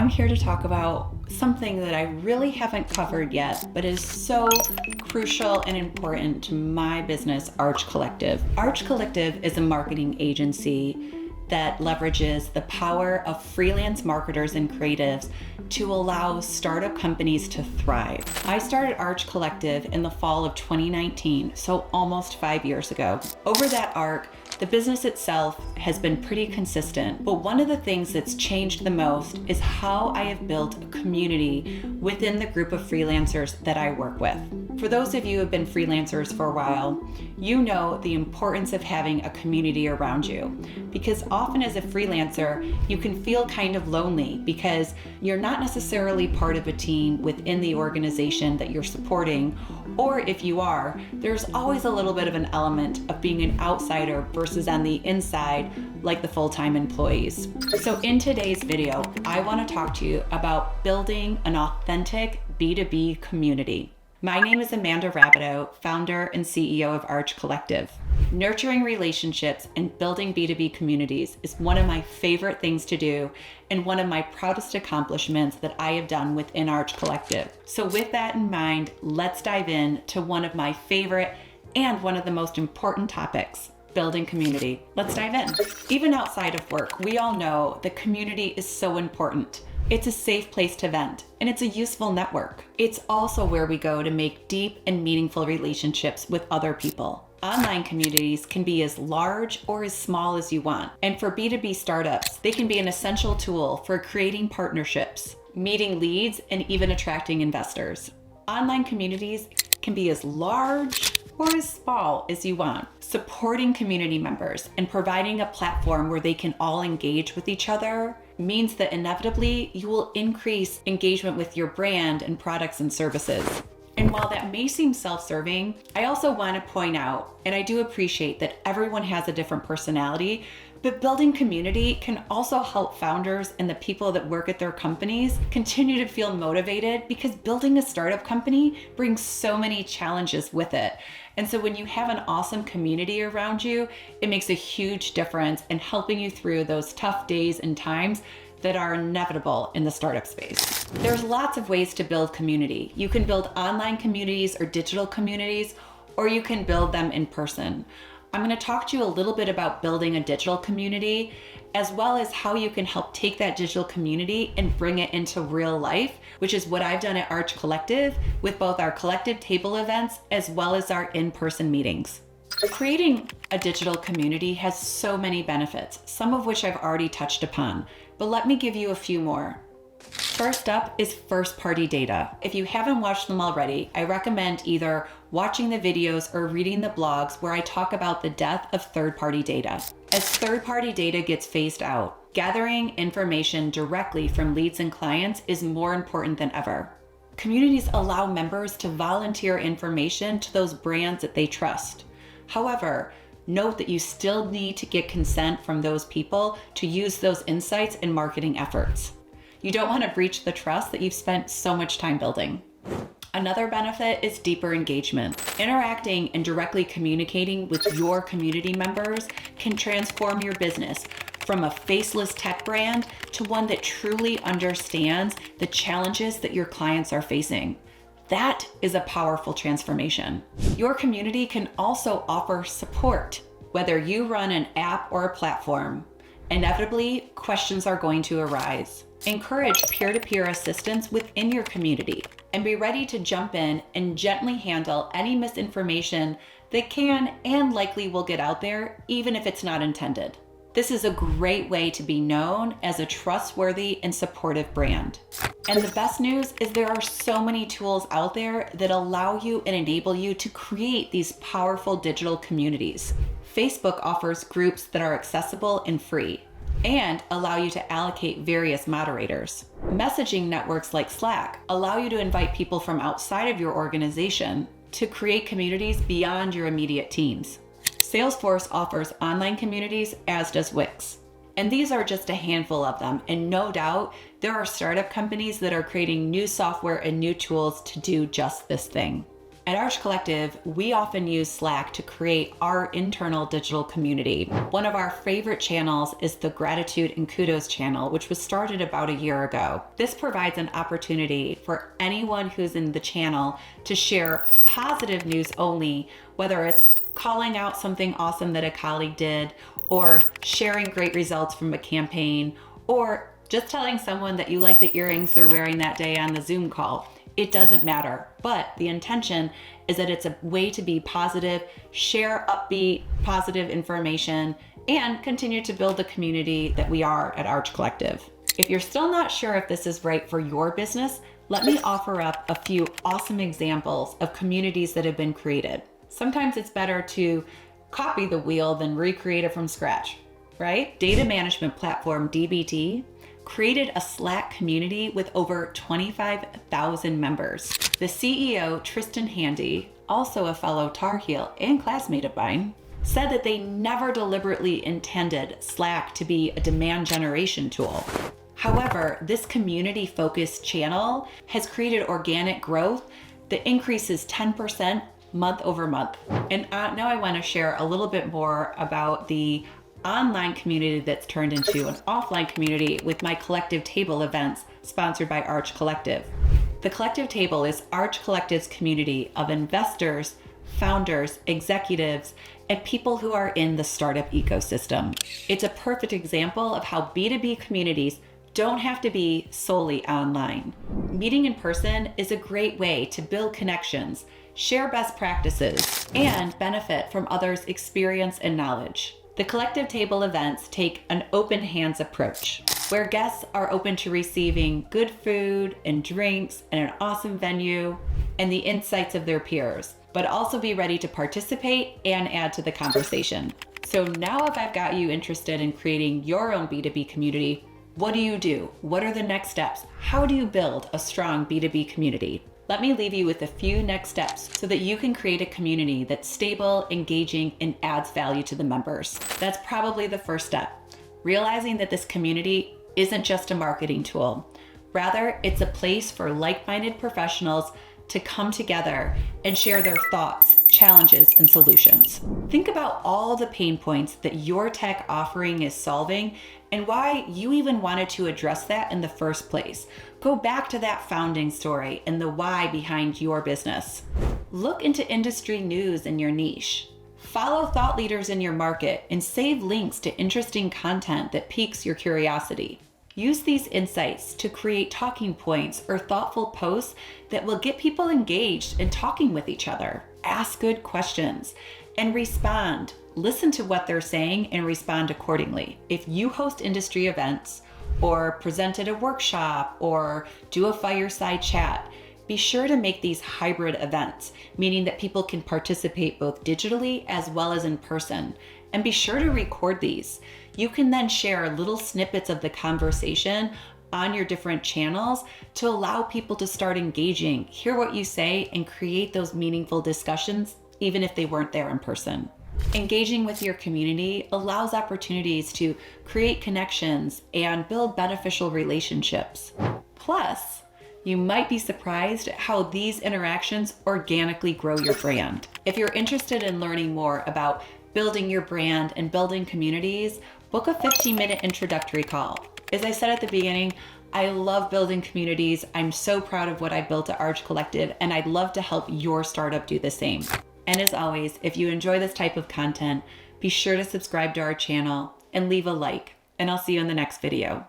I'm here to talk about something that I really haven't covered yet, but is so crucial and important to my business, Arch Collective. Arch Collective is a marketing agency that leverages the power of freelance marketers and creatives to allow startup companies to thrive. I started Arch Collective in the fall of 2019, so almost 5 years ago. Over that arc, the business itself has been pretty consistent, but one of the things that's changed the most is how I have built a community within the group of freelancers that I work with. For those of you who have been freelancers for a while, you know the importance of having a community around you, because often as a freelancer, you can feel kind of lonely because you're not necessarily part of a team within the organization that you're supporting, or if you are, there's always a little bit of an element of being an outsider versus on the inside, like the full-time employees. So in today's video, I want to talk to you about building an authentic B2B community. My name is Rabideau, founder and CEO of Arch Collective. Nurturing relationships and building B2B communities is one of my favorite things to do and one of my proudest accomplishments that I have done within Arch Collective. So with that in mind, let's dive in to one of my favorite and one of the most important topics, building community. Let's dive in. Even outside of work, we all know that community is so important. It's a safe place to vent, and it's a useful network. It's also where we go to make deep and meaningful relationships with other people. Online communities can be as large or as small as you want. And for B2B startups, they can be an essential tool for creating partnerships, meeting leads, and even attracting investors. Online communities can be as large or as small as you want. Supporting community members and providing a platform where they can all engage with each other means that inevitably you will increase engagement with your brand and products and services. And while that may seem self-serving, I also want to point out, and I do appreciate that everyone has a different personality, but building community can also help founders and the people that work at their companies continue to feel motivated, because building a startup company brings so many challenges with it. And so when you have an awesome community around you, it makes a huge difference in helping you through those tough days and times that are inevitable in the startup space. There's lots of ways to build community. You can build online communities or digital communities, or you can build them in person. I'm going to talk to you a little bit about building a digital community, as well as how you can help take that digital community and bring it into real life, which is what I've done at Arch Collective with both our collective table events as well as our in-person meetings. Creating a digital community has so many benefits, some of which I've already touched upon, but let me give you a few more. First up is first-party data. If you haven't watched them already, I recommend either watching the videos or reading the blogs where I talk about the death of third-party data. As third-party data gets phased out, gathering information directly from leads and clients is more important than ever. Communities allow members to volunteer information to those brands that they trust. However, note that you still need to get consent from those people to use those insights in marketing efforts. You don't want to breach the trust that you've spent so much time building. Another benefit is deeper engagement. Interacting and directly communicating with your community members can transform your business from a faceless tech brand to one that truly understands the challenges that your clients are facing. That is a powerful transformation. Your community can also offer support. Whether you run an app or a platform, inevitably questions are going to arise. Encourage peer-to-peer assistance within your community and be ready to jump in and gently handle any misinformation that can and likely will get out there, even if it's not intended. This is a great way to be known as a trustworthy and supportive brand. And the best news is there are so many tools out there that allow you and enable you to create these powerful digital communities. Facebook offers groups that are accessible and free and allow you to allocate various moderators. Messaging networks like Slack allow you to invite people from outside of your organization to create communities beyond your immediate teams. Salesforce offers online communities, as does Wix. And these are just a handful of them. And no doubt, there are startup companies that are creating new software and new tools to do just this thing. At Arch Collective, we often use Slack to create our internal digital community. One of our favorite channels is the Gratitude and Kudos channel, which was started about a year ago. This provides an opportunity for anyone who's in the channel to share positive news only, whether it's calling out something awesome that a colleague did, or sharing great results from a campaign, or just telling someone that you like the earrings they're wearing that day on the Zoom call. It doesn't matter, but the intention is that it's a way to be positive, share upbeat, positive information, and continue to build the community that we are at Arch Collective. If you're still not sure if this is right for your business, let me offer up a few awesome examples of communities that have been created. Sometimes it's better to copy the wheel than recreate it from scratch, right? Data management platform DBT created a Slack community with over 25,000 members. The CEO, Tristan Handy, also a fellow Tar Heel and classmate of mine, said that they never deliberately intended Slack to be a demand generation tool. However, this community-focused channel has created organic growth that increases 10% month over month. And now I want to share a little bit more about the online community that's turned into an offline community with my Collective Table events sponsored by Arch Collective. The Collective Table is Arch Collective's community of investors, founders, executives, and people who are in the startup ecosystem. It's a perfect example of how B2B communities don't have to be solely online. Meeting in person is a great way to build connections, share best practices, and benefit from others' experience and knowledge. The Collective Table events take an open hands approach, where guests are open to receiving good food and drinks and an awesome venue and the insights of their peers, but also be ready to participate and add to the conversation. So now if I've got you interested in creating your own B2B community, what do you do? What are the next steps? How do you build a strong B2B community? Let me leave you with a few next steps so that you can create a community that's stable, engaging, and adds value to the members. That's probably the first step. Realizing that this community isn't just a marketing tool. Rather, it's a place for like-minded professionals to come together and share their thoughts, challenges, and solutions. Think about all the pain points that your tech offering is solving and why you even wanted to address that in the first place. Go back to that founding story and the why behind your business. Look into industry news in your niche. Follow thought leaders in your market and save links to interesting content that piques your curiosity. Use these insights to create talking points or thoughtful posts that will get people engaged and talking with each other. Ask good questions and respond. Listen to what they're saying and respond accordingly. If you host industry events or present at a workshop or do a fireside chat, be sure to make these hybrid events, meaning that people can participate both digitally as well as in person. And be sure to record these. You can then share little snippets of the conversation on your different channels to allow people to start engaging, hear what you say, and create those meaningful discussions, even if they weren't there in person. Engaging with your community allows opportunities to create connections and build beneficial relationships. Plus, you might be surprised at how these interactions organically grow your brand. If you're interested in learning more about building your brand and building communities, book a 15-minute introductory call. As I said at the beginning, I love building communities. I'm so proud of what I built at Arch Collective, and I'd love to help your startup do the same. And as always, if you enjoy this type of content, be sure to subscribe to our channel and leave a like, and I'll see you in the next video.